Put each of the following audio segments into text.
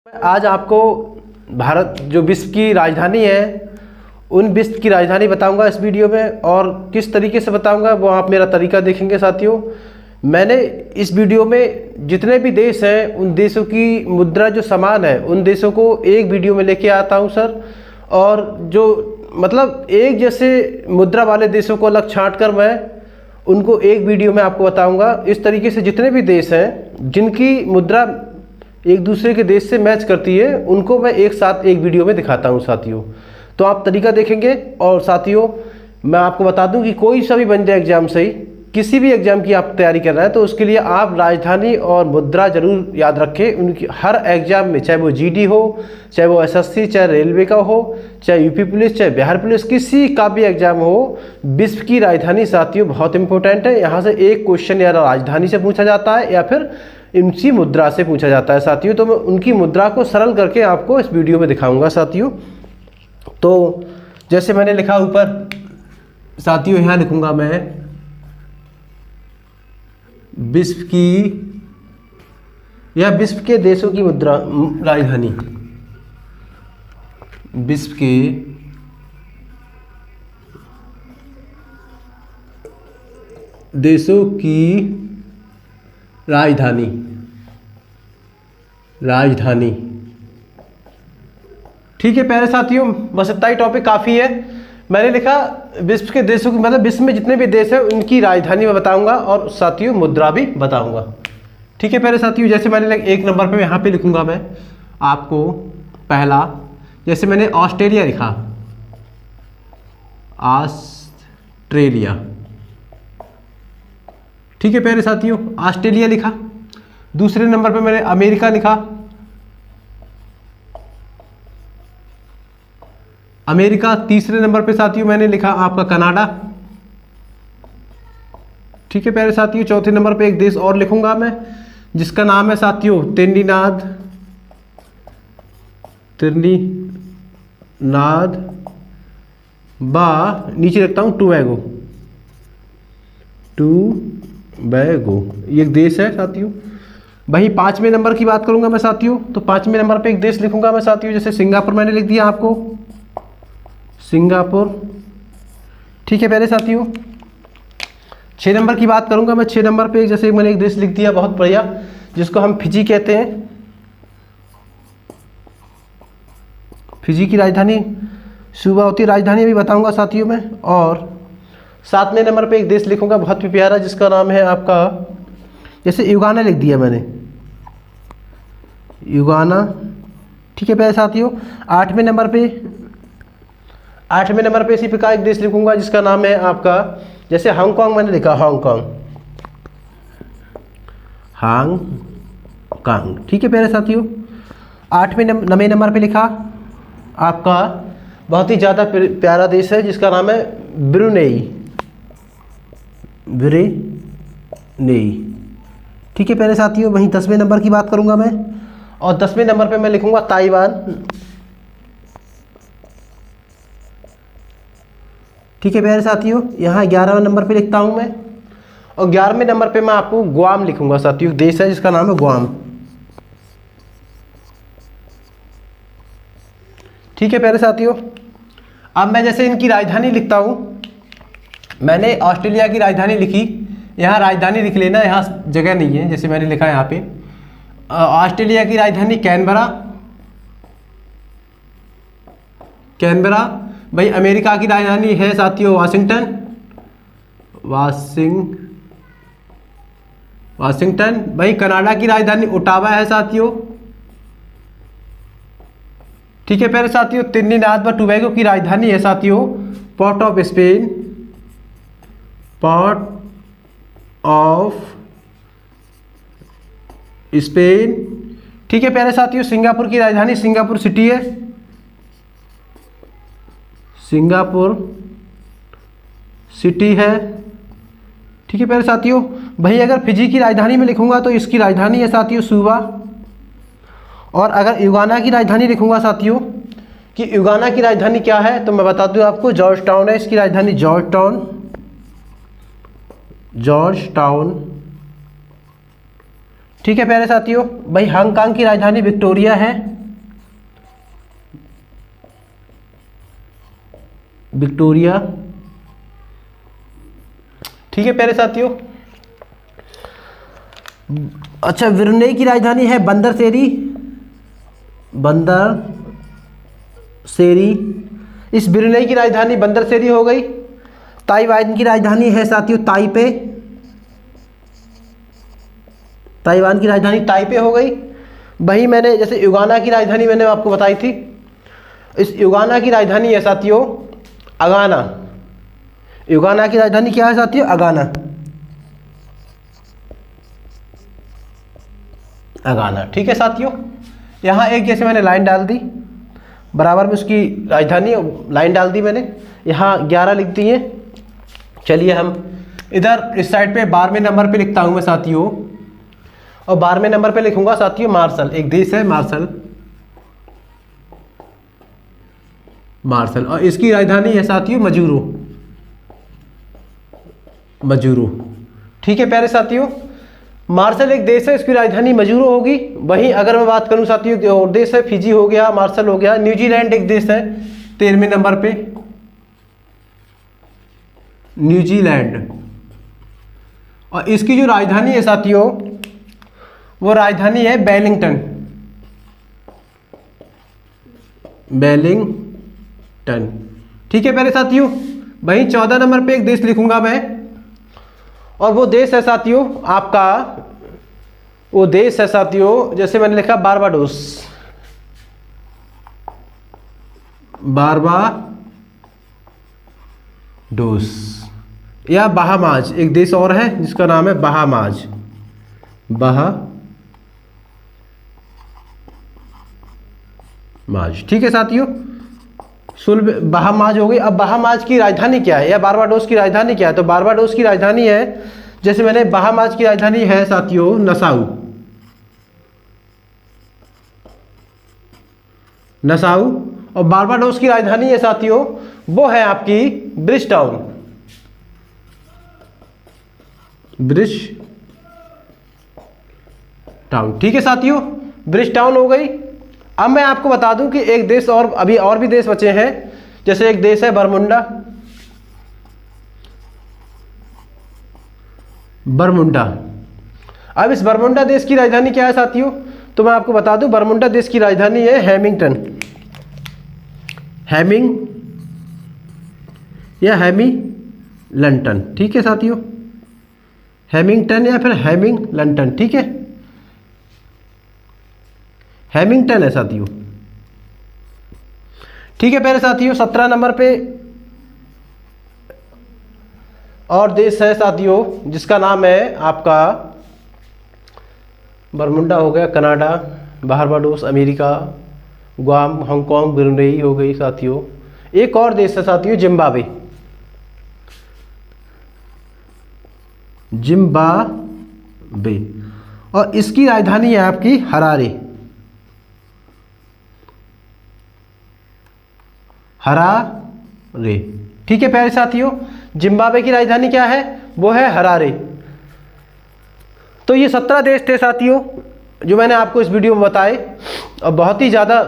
आज आपको भारत जो विश्व की राजधानी है उन विश्व की राजधानी बताऊंगा इस वीडियो में, और किस तरीके से बताऊंगा वो आप मेरा तरीका देखेंगे। साथियों, मैंने इस वीडियो में जितने भी देश हैं उन देशों की मुद्रा जो समान है उन देशों को एक वीडियो में लेके आता हूं सर। और जो मतलब एक जैसे मुद्रा वाले देशों को अलग छांट कर मैं उनको एक वीडियो में आपको बताऊंगा। इस तरीके से जितने भी देश हैं जिनकी मुद्रा एक दूसरे के देश से मैच करती है उनको मैं एक साथ एक वीडियो में दिखाता हूं साथियों। तो आप तरीका देखेंगे। और साथियों, मैं आपको बता दूं कि कोई सा भी बन जाए एग्जाम से ही, किसी भी एग्जाम की आप तैयारी कर रहे हैं तो उसके लिए आप राजधानी और मुद्रा जरूर याद रखें। उनकी हर एग्जाम में, चाहे वो जीडी हो, चाहे वो एसएससी, चाहे रेलवे का हो, चाहे यूपी पुलिस, चाहे बिहार पुलिस, किसी का भी एग्जाम हो, विश्व की राजधानी साथियों बहुत इंपॉर्टेंट है। यहाँ से एक क्वेश्चन या राजधानी से पूछा जाता है या फिर इनकी मुद्रा से पूछा जाता है साथियों। तो मैं उनकी मुद्रा को सरल करके आपको इस वीडियो में दिखाऊंगा साथियों। तो जैसे मैंने लिखा ऊपर साथियों, यहाँ लिखूंगा मैं विश्व की या विश्व के देशों की मुद्रा राजधानी, विश्व के देशों की राजधानी, राजधानी। ठीक है प्यारे साथियों, बस इतना ही टॉपिक काफ़ी है। मैंने लिखा विश्व के देशों की, मतलब विश्व में जितने भी देश हैं उनकी राजधानी मैं बताऊंगा और साथियों मुद्रा भी बताऊंगा। ठीक है प्यारे साथियों, जैसे मैंने एक नंबर पे यहाँ पे लिखूंगा मैं आपको पहला, जैसे मैंने ऑस्ट्रेलिया लिखा, ऑस्ट्रेलिया। ठीक है प्यारे साथियों, ऑस्ट्रेलिया लिखा। दूसरे नंबर पे मैंने अमेरिका लिखा, अमेरिका। तीसरे नंबर पे साथियों मैंने लिखा आपका कनाडा। ठीक है प्यारे साथियों, चौथे नंबर पे एक देश और लिखूंगा मैं जिसका नाम है साथियों त्रिनिदाद, त्रिनिदाद बा, नीचे रखता हूं टोबैगो, टोबैगो ये एक देश है साथियों। वहीं पांचवें नंबर की बात करूंगा मैं साथियों, तो पांचवें नंबर पे एक देश लिखूंगा मैं साथियों, जैसे सिंगापुर मैंने लिख दिया आपको, सिंगापुर। ठीक है प्यारे साथियों, 6 नंबर की बात करूंगा मैं। 6 नंबर पे जैसे मैंने एक देश लिख दिया बहुत बढ़िया, जिसको हम फिजी कहते हैं। फिजी की राजधानी सुबह होती है, राजधानी भी बताऊंगा साथियों में। और 7वें नंबर पे एक देश लिखूंगा बहुत ही प्यारा, जिसका नाम है आपका, जैसे युगाना लिख दिया मैंने, युगाना। ठीक है प्यारे साथियों, 8वें नंबर पे इसी प्रकार एक देश लिखूंगा जिसका नाम है आपका, जैसे हांगकांग मैंने लिखा, हांगकांग, हांगकांग। ठीक है प्यारे साथियों, 9वें नंबर पे लिखा आपका बहुत ही ज़्यादा प्यारा देश है जिसका नाम है ब्रुनेई, ब्रुनेई। ठीक है प्यारे साथियों, वहीं 10वें नंबर की बात करूंगा मैं, और 10वें नंबर पे मैं लिखूंगा ताइवान। ठीक है प्यारे साथियों, यहाँ 11वें नंबर पे लिखता हूँ मैं, और 11वें नंबर पे मैं आपको गुआम लिखूंगा साथियों, देश है जिसका नाम है गुआम। ठीक है प्यारे साथियों, अब मैं जैसे इनकी राजधानी लिखता हूँ, मैंने ऑस्ट्रेलिया की राजधानी लिखी, यहाँ राजधानी लिख लेना, यहाँ जगह नहीं है, जैसे मैंने लिखा है यहाँ पे ऑस्ट्रेलिया की राजधानी कैनबरा, कैनबरा। भाई अमेरिका की राजधानी है साथियों वाशिंगटन, वाशिंगटन। भाई कनाडा की राजधानी ओटावा है साथियों। ठीक है प्यारे साथियों, त्रिनिदाद व टोबैगो की राजधानी है साथियों port of Spain, port of Spain. ठीक है प्यारे साथियों, सिंगापुर की राजधानी सिंगापुर सिटी है, सिंगापुर सिटी है। ठीक है प्यारे साथियों, भाई अगर फिजी की राजधानी में लिखूंगा तो इसकी राजधानी है साथियों सुबा। और अगर युगाना की राजधानी लिखूंगा साथियों कि युगाना की राजधानी क्या है, तो मैं बता दूं आपको जॉर्ज टाउन है इसकी राजधानी, जॉर्ज टाउन, जॉर्ज टाउन। ठीक है प्यारे साथियों, भाई हांगकांग की राजधानी विक्टोरिया है, विक्टोरिया। ठीक है प्यारे साथियों। अच्छा, ब्रुनेई की राजधानी है बंदरसेरी। बंदरसेरी, इस ब्रुनेई की राजधानी बंदरसेरी हो गई। ताइवान की राजधानी है साथियों ताइपे। ताइवान की राजधानी ताइपे हो गई। वहीं मैंने जैसे युगाना की राजधानी मैंने आपको बताई थी, इस युगाना की राजधानी है साथियों अगाना। युगाना की राजधानी क्या है साथियों? अगाना। अगाना। ठीक है साथियों, यहाँ एक जैसे मैंने लाइन डाल दी, बराबर में उसकी राजधानी लाइन डाल दी मैंने, यहाँ 11 लिख दी है। चलिए हम इधर इस साइड पे 12वें नंबर पे लिखता हूँ मैं साथियों, और 12वें नंबर पे लिखूंगा साथियों मार्शल। एक देश है मार्शल, मार्शल, और इसकी राजधानी है साथियों मजूरो। मजूरो। ठीक है प्यारे साथियों, मार्शल एक देश है, इसकी राजधानी मजूरो होगी। वहीं अगर मैं बात करूं साथियों और देश है, फिजी हो गया, मार्शल हो गया। न्यूजीलैंड एक देश है 13वें नंबर पे, न्यूजीलैंड, और इसकी जो राजधानी है साथियों वो राजधानी है वेलिंगटन। वेलिंगटन। ठीक है प्यारे साथियों, वहीं 14 नंबर पे एक देश लिखूंगा मैं, और वो देश है साथियों आपका, वो देश है साथियों जैसे मैंने लिखा बारबाडोस। बारबाडोस या बहामाज, एक देश और है जिसका नाम है बहामाज। बहामाज। ठीक है साथियों, बहामाज हो गई। अब बहामाज की राजधानी क्या है या बारबाडोस की राजधानी क्या है? तो बारबाडोस की राजधानी है, जैसे मैंने बहामाज की राजधानी है साथियों नसाउ। नसाउ। और बारबाडोस की राजधानी है साथियों वो है आपकी ब्रिज टाउन। Bridge town. ठीक है साथियों, ब्रिज टाउन हो गई। अब मैं आपको बता दूं कि एक देश और, अभी और भी देश बचे हैं, जैसे एक देश है बरमुंडा। बरमुंडा। अब इस बरमुंडा देश की राजधानी क्या है साथियों? तो मैं आपको बता दूं बरमुंडा देश की राजधानी है हैमिंगटन। हैमिंग या हैमिलंटन। ठीक है साथियों, हैमिंगटन या फिर हैमिंगलंटन। ठीक है, हैमिंगटन है साथियों। ठीक है प्यारे साथियों, 17 नंबर पे और देश है साथियों जिसका नाम है आपका बरमुंडा हो गया, Canada, Barbados America, Guam, Hong Kong, Brunei हो गई साथियों। एक और देश है साथियों जिम्बाब्वे। जिम्बाब्वे, और इसकी राजधानी है आपकी हरारे। हरारे। ठीक है प्यारे साथियों, जिम्बाब्वे की राजधानी क्या है? वो है हरारे। तो ये 17 देश थे साथियों जो मैंने आपको इस वीडियो में बताए, और बहुत ही ज़्यादा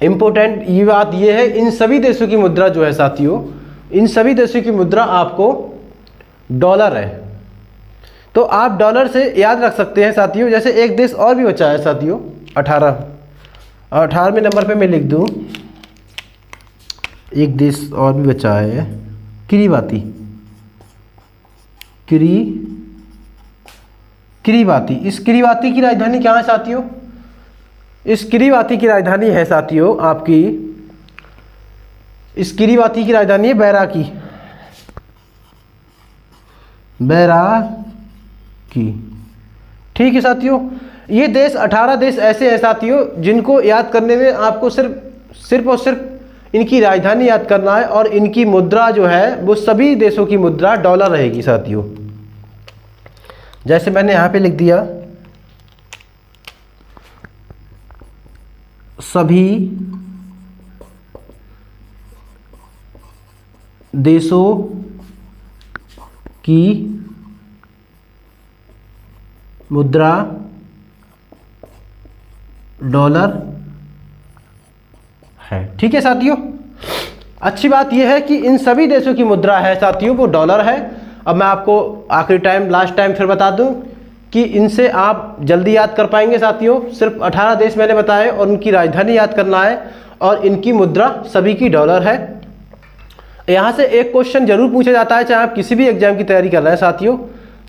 इम्पोर्टेंट ये बात ये है, इन सभी देशों की मुद्रा जो है साथियों, इन सभी देशों की मुद्रा आपको डॉलर है। तो आप डॉलर से याद रख सकते हैं साथियों। जैसे एक देश और भी बचा है साथियों 18वें नंबर पे मैं लिख दूं, एक देश और भी बचा है किरीबाती। किरीबाती। इस किरीबाती की राजधानी क्या है साथियों? इस किरीबाती की राजधानी है साथियों आपकी, इस किरीबाती की राजधानी है बैराकी। बैराकी। ठीक है साथियों, ये देश 18 देश ऐसे हैं साथियों जिनको याद करने में आपको सिर्फ और सिर्फ इनकी राजधानी याद करना है, और इनकी मुद्रा जो है वो सभी देशों की मुद्रा डॉलर रहेगी साथियों। जैसे मैंने यहाँ पे लिख दिया, सभी देशों की मुद्रा डॉलर है। ठीक है साथियों, अच्छी बात यह है कि इन सभी देशों की मुद्रा है साथियों वो डॉलर है। अब मैं आपको आखिरी लास्ट टाइम फिर बता दूं कि इनसे आप जल्दी याद कर पाएंगे साथियों। सिर्फ 18 देश मैंने बताए और उनकी राजधानी याद करना है और इनकी मुद्रा सभी की डॉलर है। यहाँ से एक क्वेश्चन जरूर पूछा जाता है, चाहे आप किसी भी एग्जाम की तैयारी कर रहे हैं साथियों,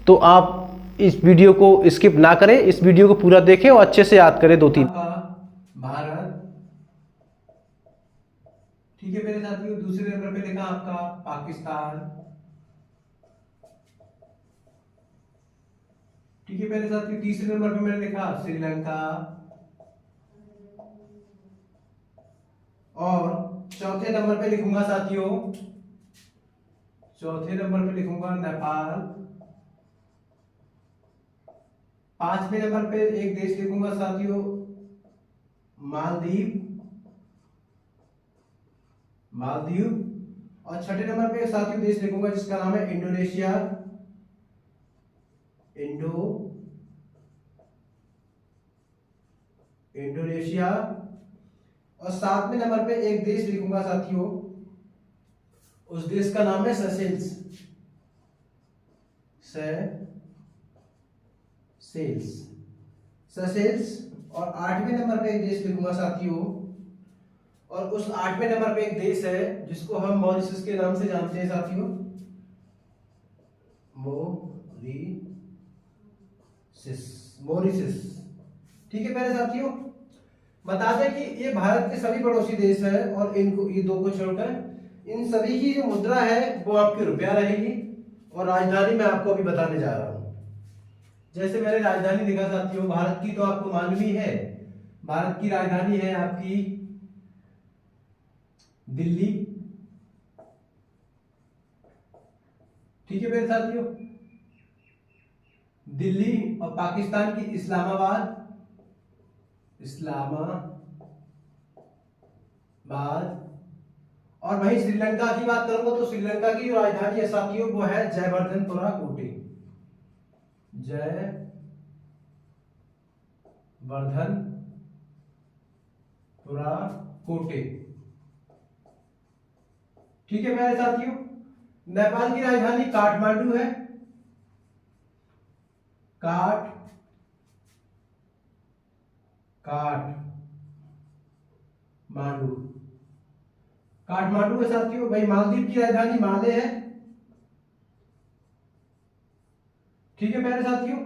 तो आप इस वीडियो को स्किप ना करें, इस वीडियो को पूरा देखें और अच्छे से याद करें 2-3। भारत, ठीक है मेरे साथियों। दूसरे नंबर पे लिखा आपका पाकिस्तान, ठीक है मेरे साथियों। तीसरे नंबर पे मैंने लिखा श्रीलंका और चौथे नंबर पे लिखूंगा साथियों, चौथे नंबर पे लिखूंगा नेपाल। पांचवें नंबर पे एक देश लिखूंगा साथियों मालदीव, मालदीव। और छठे नंबर पे साथियों देश लिखूंगा जिसका नाम है इंडोनेशिया, इंडोनेशिया। और सातवें नंबर पे एक देश लिखूंगा साथियों, उस देश का नाम है सेशेल्स, सेशेल्स। और आठवें नंबर पे एक देश लिखूंगा साथियों, और उस आठवें नंबर पे एक देश है जिसको हम मॉरिशस के नाम से जानते हैं साथियों, मॉरिशस। ठीक है मेरे साथियों, बता दें कि ये भारत के सभी पड़ोसी देश हैं और इनको ये दो को छोड़कर इन सभी की जो मुद्रा है वो आपकी रुपया रहेगी। और राजधानी मैं आपको अभी बताने जा रहा हूं। जैसे मैंने राजधानी लिखा साथियों, भारत की तो आपको मालूम ही है, भारत की राजधानी है आपकी दिल्ली, ठीक है मेरे साथियों, दिल्ली। और पाकिस्तान की इस्लामाबाद, और वहीं श्रीलंका की बात करूंगा तो श्रीलंका की जो राजधानी है साथियों वो है जयवर्धनपुरा कोटे, जयवर्धनपुरा कोटे, ठीक है मेरे साथियों। नेपाल की राजधानी काठमांडू है, काठमांडू है साथियों। भाई मालदीव की राजधानी माले है, ठीक है मेरे साथियों।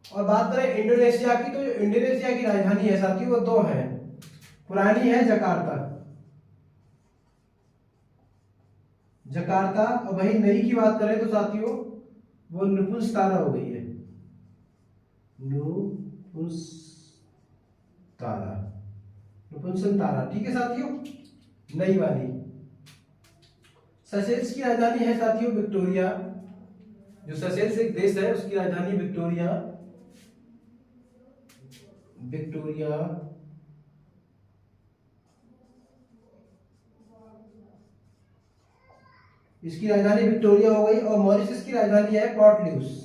और बात करें इंडोनेशिया की, तो जो इंडोनेशिया की राजधानी है साथियों वो दो है, पुरानी है जकार्ता, और वही नई की बात करें तो साथियों वो नुपुंसतारा हो गई है, नुपुंसतारा, ठीक है साथियों, नई वाली। सेशेल्स की राजधानी है साथियों विक्टोरिया, जो सेशेल्स एक देश है उसकी राजधानी विक्टोरिया, इसकी राजधानी विक्टोरिया हो गई। और मॉरिशस की राजधानी है पोर्ट लुइस,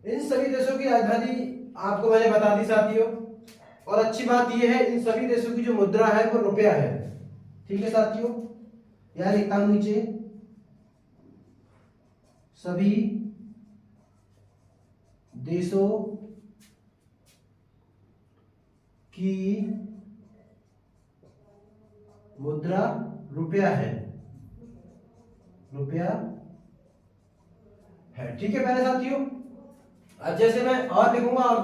इन सभी देशों की राजधानी आपको मैंने बता दी साथियों। और अच्छी बात यह है इन सभी देशों की जो मुद्रा है वो रुपया है, ठीक है साथियों। यार लिखता हूं नीचे, सभी देशों की मुद्रा रुपया है, ठीक है मेरे साथियों। अब जैसे मैं और लिखूंगा और